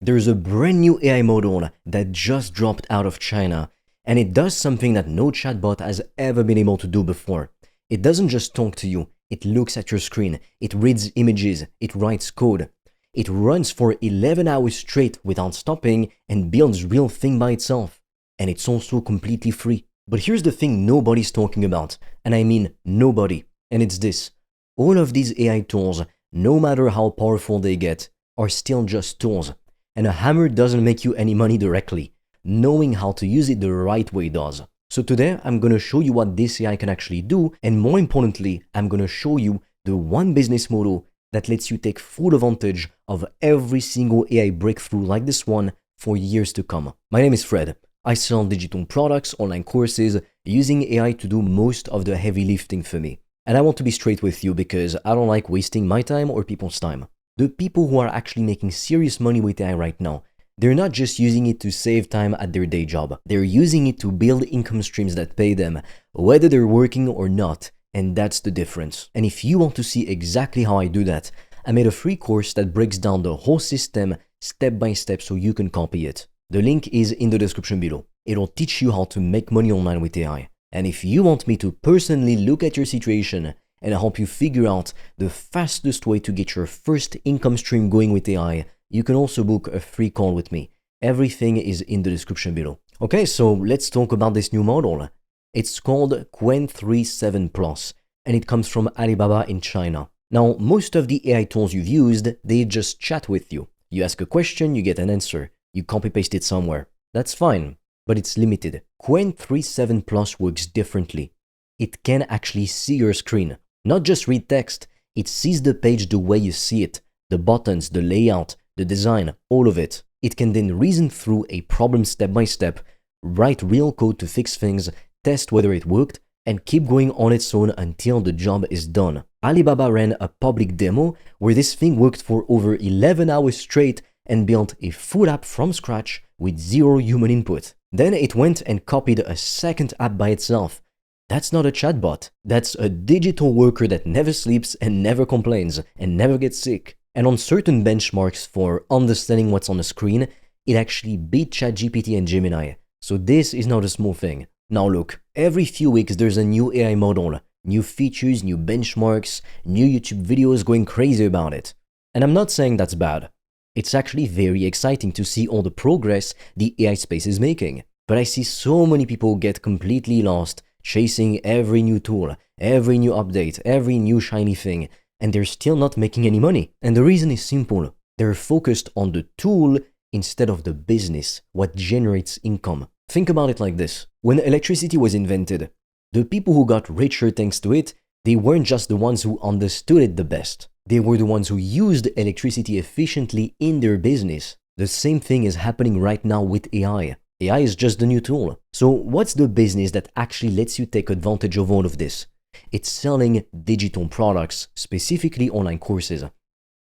There's a brand new AI model that just dropped out of China, and it does something that no chatbot has ever been able to do before. It doesn't just talk to you, it looks at your screen, it reads images, it writes code. It runs for 11 hours straight without stopping and builds real thing by itself. And it's also completely free. But here's the thing nobody's talking about, and I mean nobody, and it's this. All of these AI tools, no matter how powerful they get, are still just tools. And a hammer doesn't make you any money directly. Knowing how to use it the right way does. So today, I'm gonna show you what this AI can actually do, and more importantly, I'm gonna show you the one business model that lets you take full advantage of every single AI breakthrough like this one for years to come. My name is Fred. I sell digital products, online courses, using AI to do most of the heavy lifting for me. And I want to be straight with you because I don't like wasting my time or people's time. The people who are actually making serious money with AI right now, they're not just using it to save time at their day job. They're using it to build income streams that pay them, whether they're working or not. And that's the difference. And if you want to see exactly how I do that, I made a free course that breaks down the whole system step by step so you can copy it. The link is in the description below. It'll teach you how to make money online with AI. And if you want me to personally look at your situation and help you figure out the fastest way to get your first income stream going with AI, you can also book a free call with me. Everything is in the description below. Okay, so let's talk about this new model. It's called Qwen 37 Plus, and it comes from Alibaba in China. Now, most of the AI tools you've used, they just chat with you. You ask a question, you get an answer. You copy-paste it somewhere. That's fine, but it's limited. Qwen 37 Plus works differently. It can actually see your screen. Not just read text, it sees the page the way you see it. The buttons, the layout, the design, all of it. It can then reason through a problem step by step, write real code to fix things, test whether it worked, and keep going on its own until the job is done. Alibaba ran a public demo where this thing worked for over 11 hours straight and built a full app from scratch with zero human input. Then it went and copied a second app by itself. That's not a chatbot. That's a digital worker that never sleeps and never complains and never gets sick. And on certain benchmarks for understanding what's on the screen, it actually beat ChatGPT and Gemini. So this is not a small thing. Now look, every few weeks there's a new AI model, new features, new benchmarks, new YouTube videos going crazy about it. And I'm not saying that's bad. It's actually very exciting to see all the progress the AI space is making. But I see so many people get completely lost chasing every new tool, every new update, every new shiny thing, and they're still not making any money. And the reason is simple. They're focused on the tool instead of the business, what generates income. Think about it like this. When electricity was invented, the people who got richer thanks to it, they weren't just the ones who understood it the best. They were the ones who used electricity efficiently in their business. The same thing is happening right now with AI. AI is just the new tool. So what's the business that actually lets you take advantage of all of this? It's selling digital products, specifically online courses.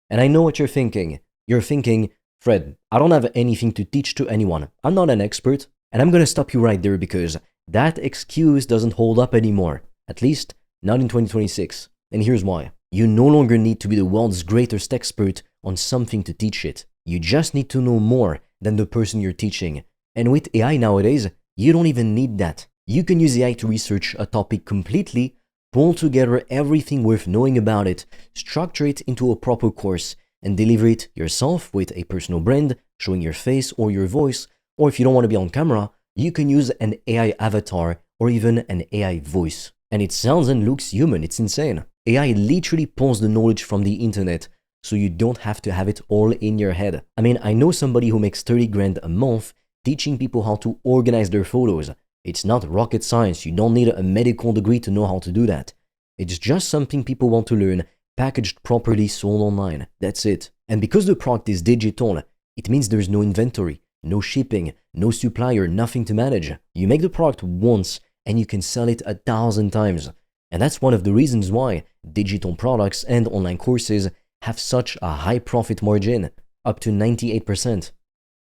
And I know what you're thinking. You're thinking, Fred, I don't have anything to teach to anyone. I'm not an expert. And I'm gonna stop you right there because that excuse doesn't hold up anymore. At least, not in 2026. And here's why. You no longer need to be the world's greatest expert on something to teach it. You just need to know more than the person you're teaching. And with AI nowadays, you don't even need that. You can use AI to research a topic completely, pull together everything worth knowing about it, structure it into a proper course, and deliver it yourself with a personal brand, showing your face or your voice, or if you don't want to be on camera, you can use an AI avatar or even an AI voice. And it sounds and looks human, it's insane. AI literally pulls the knowledge from the internet, so you don't have to have it all in your head. I mean, I know somebody who makes 30 grand a month teaching people how to organize their photos. It's not rocket science, you don't need a medical degree to know how to do that. It's just something people want to learn, packaged properly, sold online. That's it. And because the product is digital, it means there's no inventory, no shipping, no supplier, nothing to manage. You make the product once and you can sell it 1,000 times. And that's one of the reasons why digital products and online courses have such a high profit margin, up to 98%.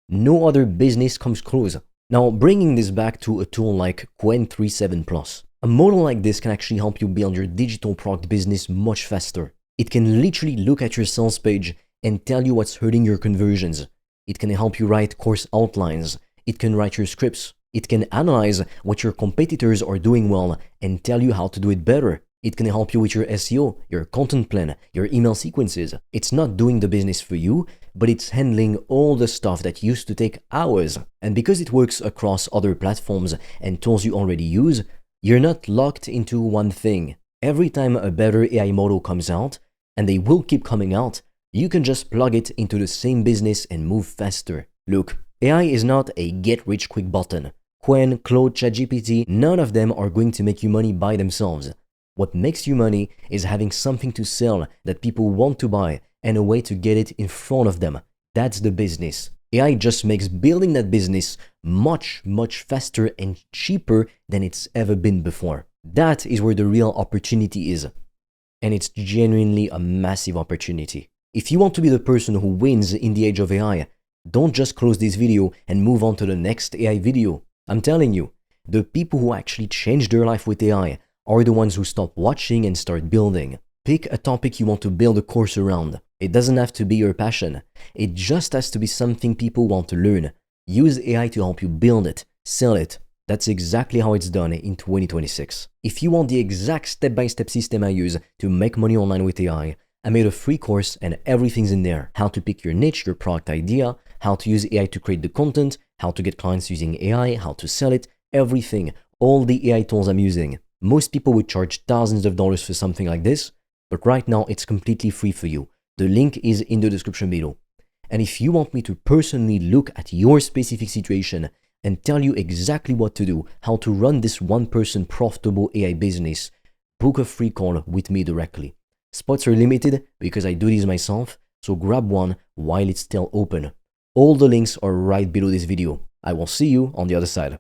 No other business comes close. Now, bringing this back to a tool like Qwen 37 Plus, a model like this can actually help you build your digital product business much faster. It can literally look at your sales page and tell you what's hurting your conversions. It can help you write course outlines. It can write your scripts. It can analyze what your competitors are doing well and tell you how to do it better. It can help you with your SEO, your content plan, your email sequences. It's not doing the business for you, but it's handling all the stuff that used to take hours. And because it works across other platforms and tools you already use, you're not locked into one thing. Every time a better AI model comes out, and they will keep coming out, you can just plug it into the same business and move faster. Look, AI is not a get-rich-quick button. Qwen, Claude, ChatGPT, none of them are going to make you money by themselves. What makes you money is having something to sell that people want to buy and a way to get it in front of them. That's the business. AI just makes building that business much, much faster and cheaper than it's ever been before. That is where the real opportunity is. And it's genuinely a massive opportunity. If you want to be the person who wins in the age of AI, don't just close this video and move on to the next AI video. I'm telling you, the people who actually change their life with AI are the ones who stop watching and start building. Pick a topic you want to build a course around. It doesn't have to be your passion. It just has to be something people want to learn. Use AI to help you build it, sell it. That's exactly how it's done in 2026. If you want the exact step-by-step system I use to make money online with AI, I made a free course and everything's in there. How to pick your niche, your product idea, how to use AI to create the content, how to get clients using AI, how to sell it, everything. All the AI tools I'm using. Most people would charge thousands of dollars for something like this, but right now it's completely free for you. The link is in the description below. And if you want me to personally look at your specific situation and tell you exactly what to do, how to run this one-person profitable AI business, book a free call with me directly. Spots are limited because I do these myself, so grab one while it's still open. All the links are right below this video. I will see you on the other side.